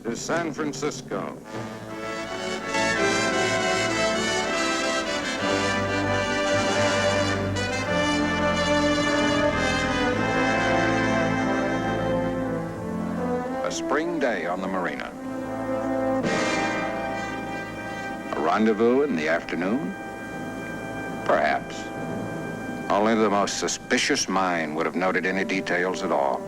is San Francisco. A spring day on the marina. A rendezvous in the afternoon? Perhaps. Only the most suspicious mind would have noted any details at all.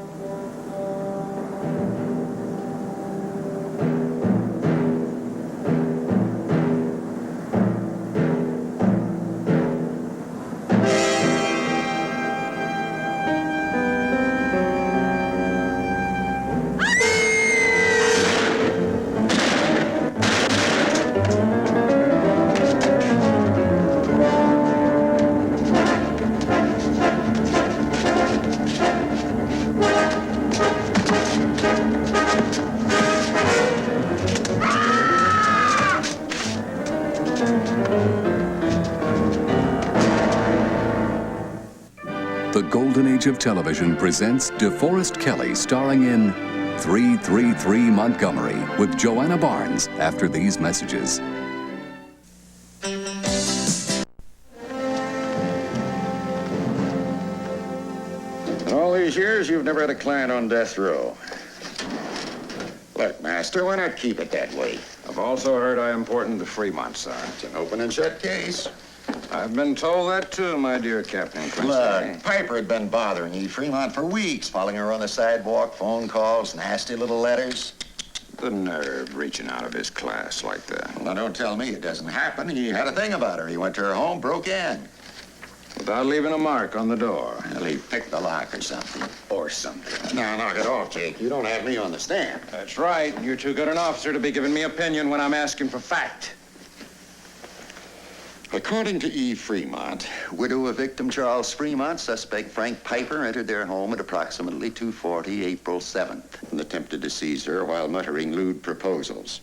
The golden age of television presents DeForest Kelley starring in 333 Montgomery with Joanna Barnes after these messages. In all these years, you've never had a client on death row. Look, Master, why not keep it that way? I've also heard how important the Fremont are. It's an open and shut case. I've been told that too, my dear Captain Quincy. Look, Piper had been bothering E. Fremont for weeks, following her on the sidewalk, phone calls, nasty little letters. The nerve reaching out of his class like that. Well, now, don't tell me it doesn't happen. He had a thing about her. He went to her home, broke in. Without leaving a mark on the door. Well, he picked the lock or something. Or something. Now, knock it off, Jake. You don't have me on the stand. That's right. You're too good an officer to be giving me opinion when I'm asking for fact. According to E. Fremont, widow of victim Charles Fremont, suspect Frank Piper entered their home at approximately 2:40 April 7th and attempted to seize her while muttering lewd proposals.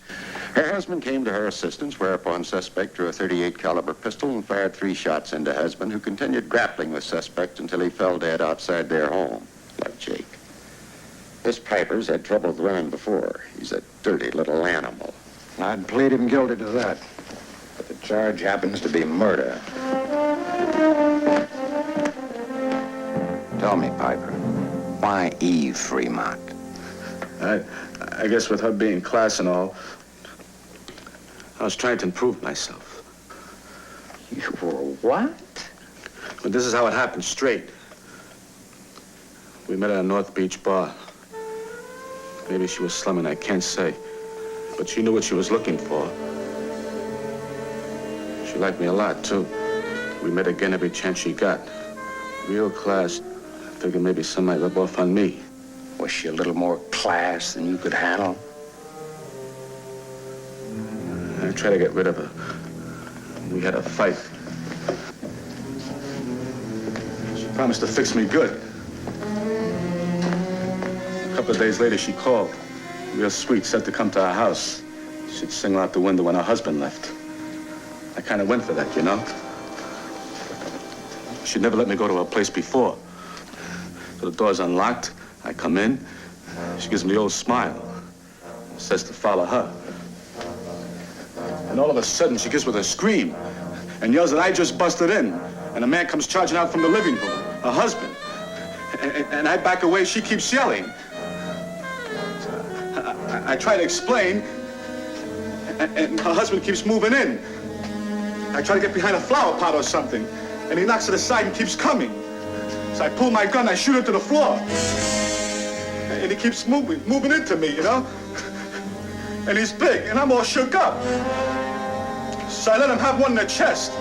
Her husband came to her assistance, whereupon suspect drew a .38 caliber pistol and fired 3 shots into husband, who continued grappling with suspect until he fell dead outside their home, like Jake. This Piper's had trouble with women before. He's a dirty little animal. I'd plead him guilty to that. But the charge happens to be murder. Tell me, Piper, why Eve Fremont? I guess with her being class and all, I was trying to improve myself. You were what? But this is how it happened, straight. We met at a North Beach bar. Maybe she was slumming, I can't say. But she knew what she was looking for. She liked me a lot, too. We met again every chance she got. Real class. Figured maybe some might rub off on me. Was she a little more class than you could handle? I tried to get rid of her. We had a fight. She promised to fix me good. A couple of days later, she called. Real sweet, said to come to our house. She'd sing out the window when her husband left. I kind of went for that, you know? She'd never let me go to her place before. So the door's unlocked. I come in. She gives me the old smile. Says to follow her. And all of a sudden, she gives with a scream and yells that I just busted in. And a man comes charging out from the living room, her husband. And I back away, she keeps yelling. I try to explain, and her husband keeps moving in. I try to get behind a flower pot or something, and he knocks it aside and keeps coming. So I pull my gun, I shoot it to the floor. And he keeps moving into me, you know? And he's big, and I'm all shook up. So I let him have one in the chest.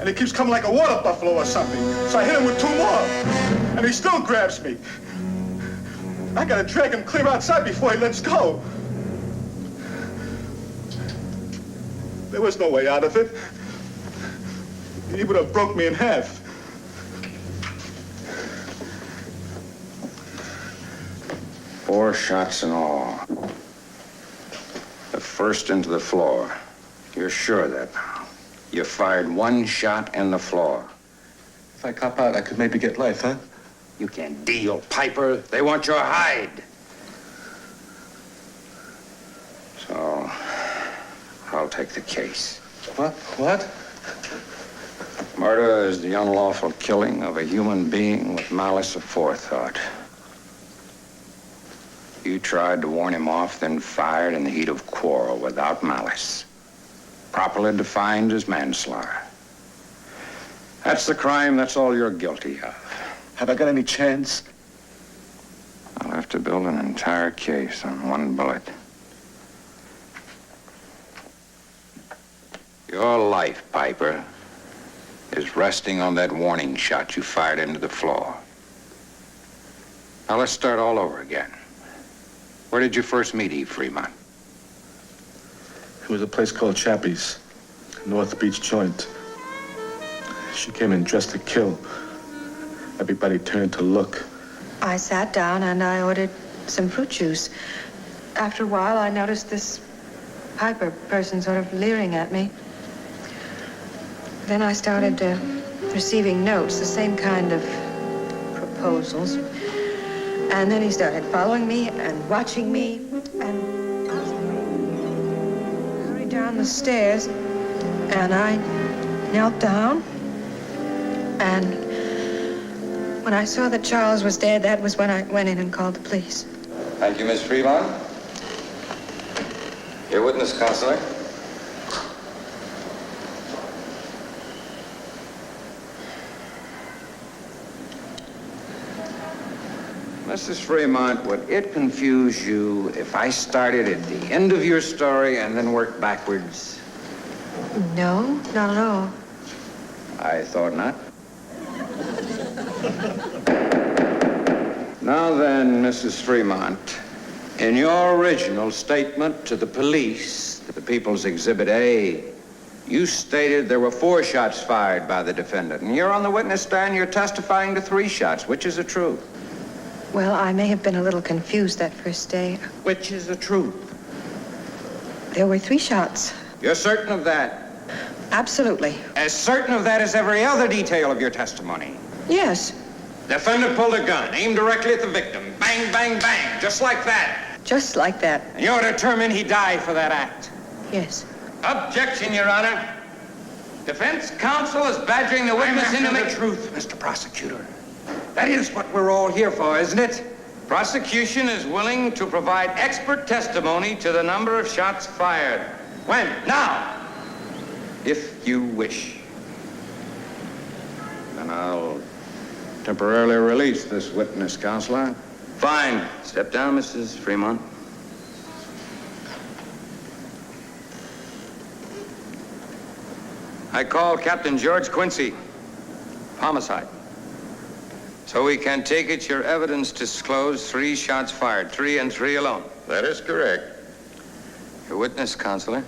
And he keeps coming like a water buffalo or something. So I hit him with 2 more, and he still grabs me. I gotta drag him clear outside before he lets go. There was no way out of it. He would have broke me in half. Four shots in all. The first into the floor. You're sure of that now? You fired 1 shot in the floor. If I cop out, I could maybe get life, huh? You can't deal, Piper. They want your hide. pick the case. What? Murder is the unlawful killing of a human being with malice aforethought. You tried to warn him off, then fired in the heat of quarrel without malice. Properly defined as manslaughter. That's the crime, that's all you're guilty of. Have I got any chance? I'll have to build an entire case on one bullet. Your life, Piper, is resting on that warning shot you fired into the floor. Now let's start all over again. Where did you first meet Eve Fremont? It was a place called Chappie's, North Beach joint. She came in dressed to kill. Everybody turned to look. I sat down and I ordered some fruit juice. After a while, I noticed this Piper person sort of leering at me. Then I started receiving notes, the same kind of proposals. And then he started following me and watching me, and I hurried down the stairs, and I knelt down, and when I saw that Charles was dead, that was when I went in and called the police. Thank you, Miss Fremont. Your witness, Counselor. Mrs. Fremont, would it confuse you if I started at the end of your story and then worked backwards? No, not at all. I thought not. Now then, Mrs. Fremont, in your original statement to the police, the People's Exhibit A, you stated there were 4 shots fired by the defendant. And you're on the witness stand, you're testifying to 3 shots. Which is the truth? Well, I may have been a little confused that first day. Which is the truth? There were 3 shots. You're certain of that? Absolutely. As certain of that as every other detail of your testimony? Yes. Defendant pulled a gun, aimed directly at the victim. Bang, bang, bang, just like that. Just like that. And you're determined he died for that act? Yes. Objection, Your Honor. Defense counsel is badgering the witness into the truth, Mr. Prosecutor. That is what we're all here for, isn't it? Prosecution is willing to provide expert testimony to the number of shots fired. When? Now! If you wish. Then I'll temporarily release this witness, Counselor. Fine. Step down, Mrs. Fremont. I call Captain George Quincy. Homicide. So we can take it your evidence disclosed 3 shots fired, 3 and 3 alone. That is correct. Your witness, Counselor.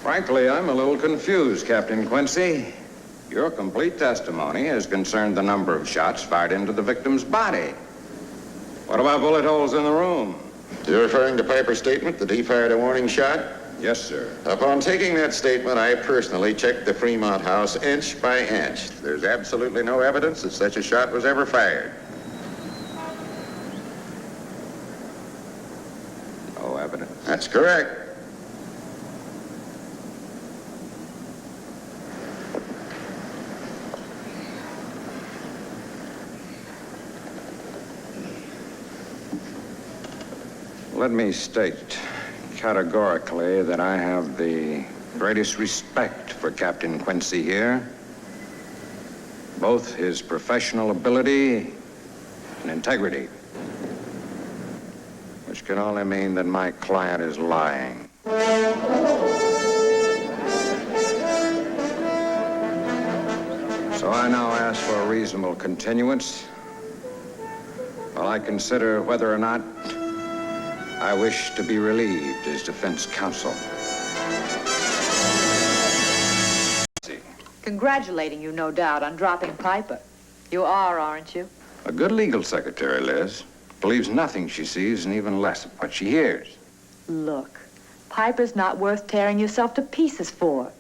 Frankly, I'm a little confused, Captain Quincy. Your complete testimony has concerned the number of shots fired into the victim's body. What about bullet holes in the room? You're referring to Piper's statement that he fired a warning shot? Yes, sir. Upon taking that statement, I personally checked the Fremont house inch by inch. There's absolutely no evidence that such a shot was ever fired. No evidence. That's correct. Let me state categorically that I have the greatest respect for Captain Quincy here. Both his professional ability and integrity. Which can only mean that my client is lying. So I now ask for a reasonable continuance while I consider whether or not I wish to be relieved as defense counsel. Congratulating you, no doubt, on dropping Piper. You are, aren't you? A good legal secretary, Liz, believes nothing she sees and even less of what she hears. Look, Piper's not worth tearing yourself to pieces for.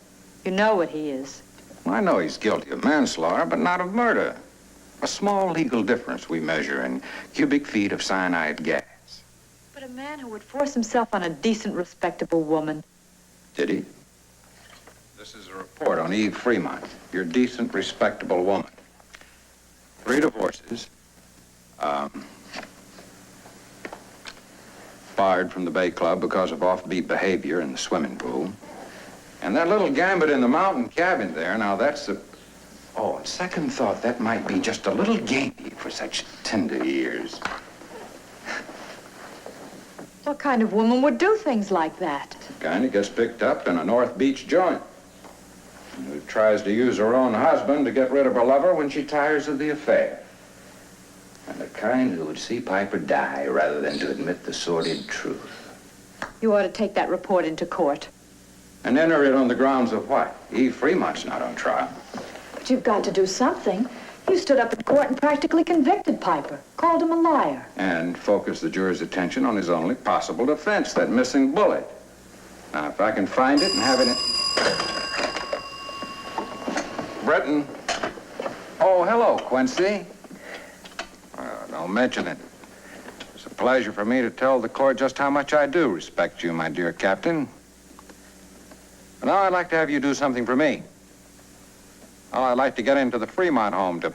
You know what he is. I know he's guilty of manslaughter, but not of murder. A small legal difference we measure in cubic feet of cyanide gas. But a man who would force himself on a decent, respectable woman. Did he? This is a report on Eve Fremont, your decent, respectable woman. 3 divorces. Fired from the Bay Club because of offbeat behavior in the swimming pool. And that little gambit in the mountain cabin there, now that's the... Oh, on second thought, that might be just a little gamey for such tender years. What kind of woman would do things like that? Kind of gets picked up in a North Beach joint. And who tries to use her own husband to get rid of her lover when she tires of the affair. And the kind who would see Piper die rather than to admit the sordid truth. You ought to take that report into court. And enter it on the grounds of what? Eve Fremont's not on trial. But you've got to do something. You stood up in court and practically convicted Piper, called him a liar. And focus the juror's attention on his only possible defense, that missing bullet. Now, if I can find it and have it in... Brittin. Oh, hello, Quincy. Don't mention it. It's a pleasure for me to tell the court just how much I do respect you, my dear Captain. But now I'd like to have you do something for me. Oh, I'd like to get into the Fremont home to...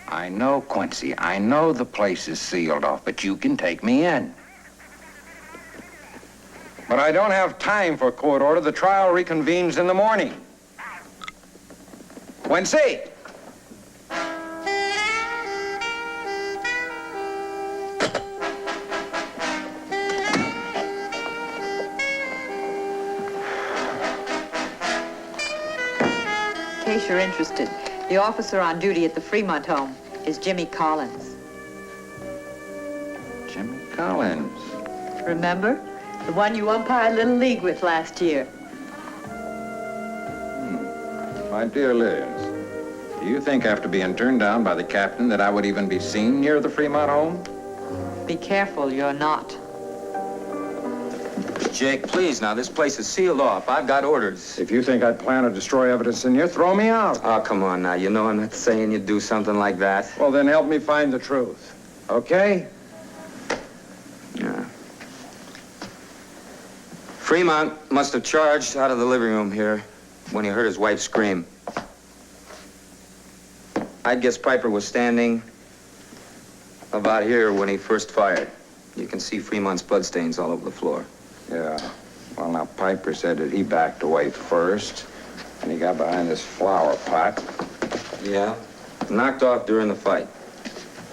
I know, Quincy, I know the place is sealed off, but you can take me in. But I don't have time for a court order. The trial reconvenes in the morning. Quincy! In case you're interested, the officer on duty at the Fremont home is Jimmy Collins. Jimmy Collins. Remember? The one you umpired Little League with last year. My dear Liz, do you think after being turned down by the captain that I would even be seen near the Fremont home? Be careful, you're not. Jake, please, now, this place is sealed off. I've got orders. If you think I'd plan to destroy evidence in here, throw me out. Oh, come on now. You know I'm not saying you'd do something like that. Well, then help me find the truth. Okay? Yeah. Fremont must have charged out of the living room here when he heard his wife scream. I'd guess Piper was standing about here when he first fired. You can see Fremont's bloodstains all over the floor. Yeah. Well, now, Piper said that he backed away first, and he got behind this flower pot. Yeah? Knocked off during the fight.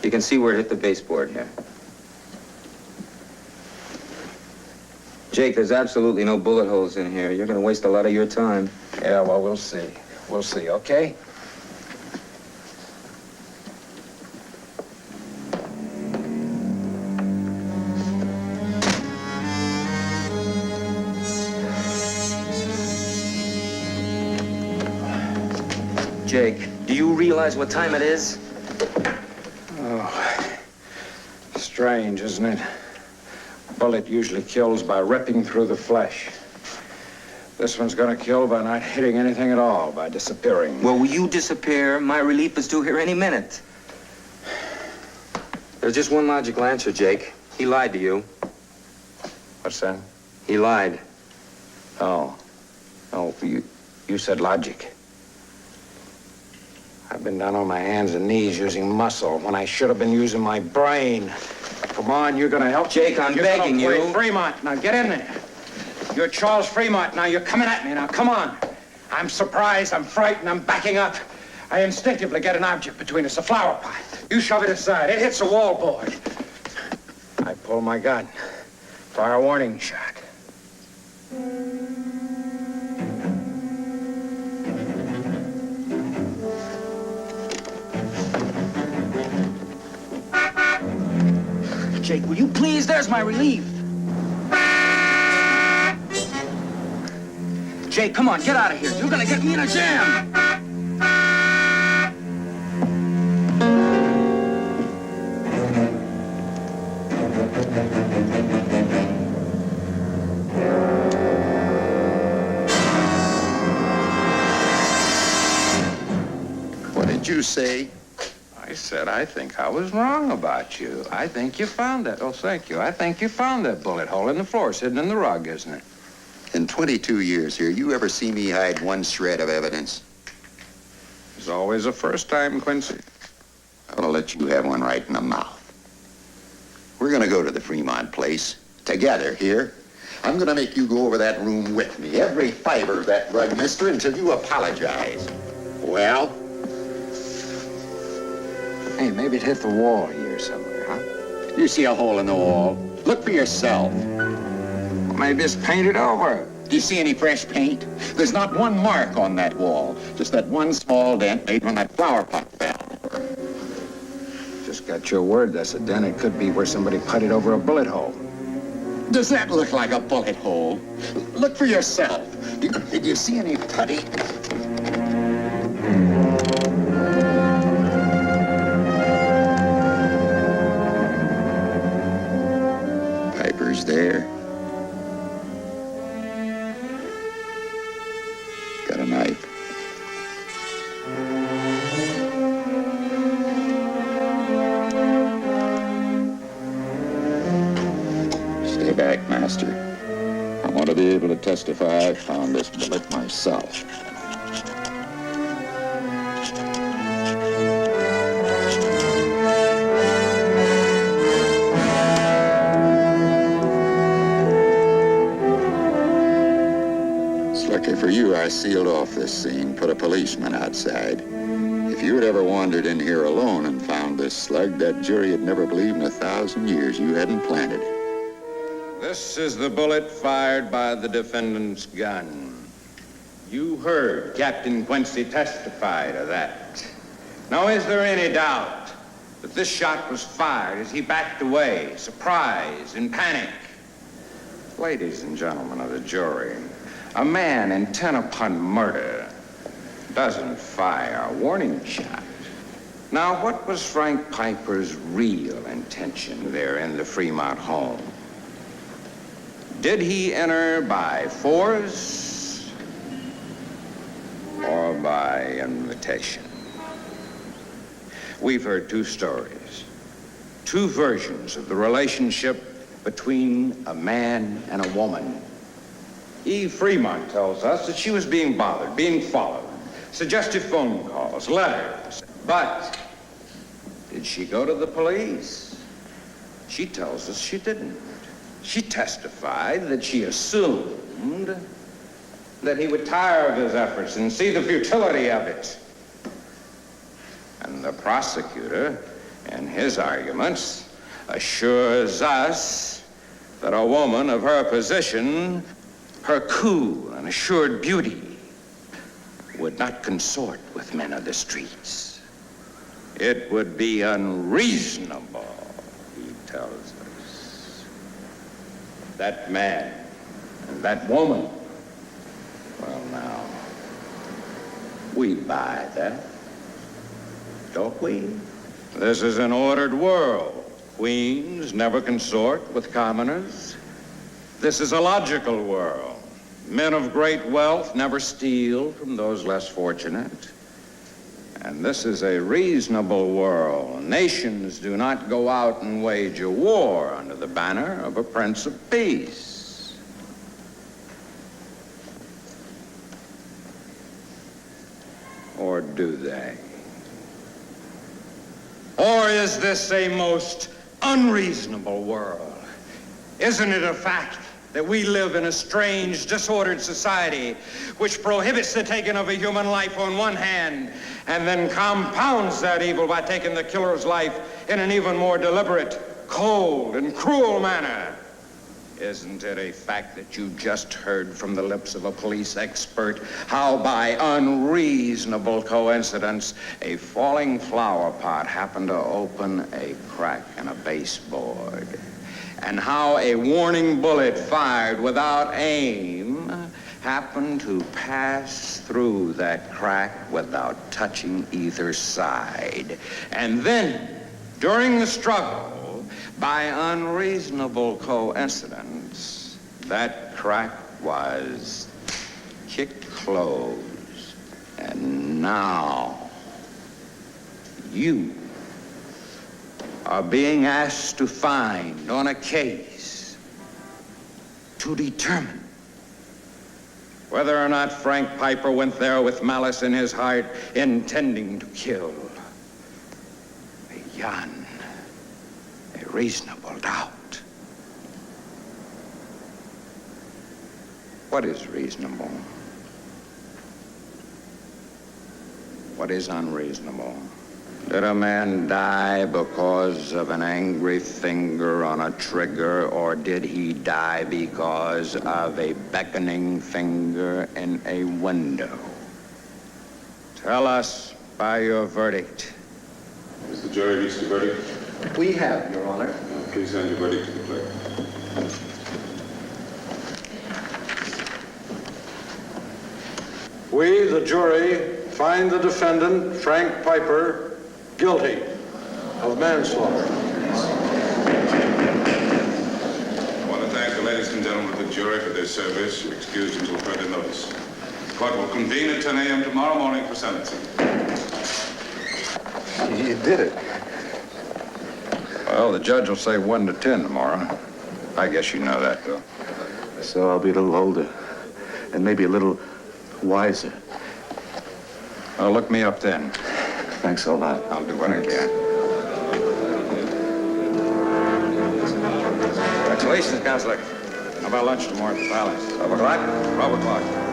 You can see where it hit the baseboard here. Jake, there's absolutely no bullet holes in here. You're gonna waste a lot of your time. Yeah, well, we'll see. We'll see, okay? Jake, do you realize what time it is? Oh, strange, isn't it? Bullet usually kills by ripping through the flesh. This one's gonna kill by not hitting anything at all, by disappearing. Well, will you disappear? My relief is due here any minute. There's just one logical answer, Jake. He lied to you. What's that? He lied. Oh. Oh, you said logic. I've been down on my hands and knees using muscle when I should have been using my brain. Come on, you're gonna help Jake, I'm begging you. You're gonna play Fremont. Now get in there. You're Charles Fremont. Now you're coming at me. Now come on. I'm surprised. I'm frightened. I'm backing up. I instinctively get an object between us, a flower pot. You shove it aside. It hits a wall board. I pull my gun. Fire a warning shot. Jake, will you please? There's my relief. Jake, come on, get out of here. You're gonna get me in a jam. did you say? I said I think I was wrong about you. I think you found that. Oh, thank you. I think you found that bullet hole in the floor, sitting in the rug, isn't it? In 22 years here, you ever see me hide one shred of evidence? There's always a first time, Quincy. I'll let you have one right in the mouth. We're gonna go to the Fremont place together here. I'm gonna make you go over that room with me, every fiber of that rug, mister, until you apologize. Well? Hey, maybe it hit the wall here somewhere, huh? You see a hole in the wall? Look for yourself. Maybe it's painted over. Do you see any fresh paint? There's not one mark on that wall. Just that one small dent made when that flower pot fell. Just got your word that's a dent. It could be where somebody putted over a bullet hole. Does that look like a bullet hole? Look for yourself. Did you see any putty? Piper's there. Got a knife. Stay back, Master. I want to be able to testify I found this bullet myself. Lucky for you, I sealed off this scene, put a policeman outside. If you had ever wandered in here alone and found this slug, that jury had never believed in 1,000 years you hadn't planted it. This is the bullet fired by the defendant's gun. You heard Captain Quincy testify to that. Now, is there any doubt that this shot was fired as he backed away, surprised, in panic? Ladies and gentlemen of the jury, a man intent upon murder doesn't fire a warning shot. Now, what was Frank Piper's real intention there in the Fremont home? Did he enter by force or by invitation? We've heard two stories, two versions of the relationship between a man and a woman. Eve Fremont tells us that she was being bothered, being followed, suggestive phone calls, letters. But did she go to the police? She tells us she didn't. She testified that she assumed that he would tire of his efforts and see the futility of it. And the prosecutor, in his arguments, assures us that a woman of her position, her cool and assured beauty, would not consort with men of the streets. It would be unreasonable, he tells us. That man and that woman, well now, we buy that, don't we? This is an ordered world. Queens never consort with commoners. This is a logical world. Men of great wealth never steal from those less fortunate. And this is a reasonable world. Nations do not go out and wage a war under the banner of a Prince of Peace. Or do they? Or is this a most unreasonable world? Isn't it a fact that we live in a strange, disordered society which prohibits the taking of a human life on one hand and then compounds that evil by taking the killer's life in an even more deliberate, cold, and cruel manner? Isn't it a fact that you just heard from the lips of a police expert how by unreasonable coincidence a falling flower pot happened to open a crack in a baseboard? And how a warning bullet fired without aim happened to pass through that crack without touching either side. And then, during the struggle, by unreasonable coincidence, that crack was kicked closed. And now, You are being asked to find on a case to determine whether or not Frank Piper went there with malice in his heart, intending to kill. Beyond a reasonable doubt. What is reasonable? What is unreasonable? Did a man die because of an angry finger on a trigger, or did he die because of a beckoning finger in a window? Tell us by your verdict. Has the jury reached a verdict? We have, Your Honor. Please hand your verdict to the clerk. We, the jury, find the defendant, Frank Piper, guilty of manslaughter. I want to thank the ladies and gentlemen of the jury for their service. You're excused until further notice. The court will convene at 10 a.m. tomorrow morning for sentencing. You did it. Well, the judge will say 1 to 10 tomorrow. I guess you know that, though. So I'll be a little older and maybe a little wiser. Well, look me up then. Thanks a lot. I'll do what I can. Congratulations, Counselor. How about lunch tomorrow at the Palace? 12 o'clock? 12 o'clock.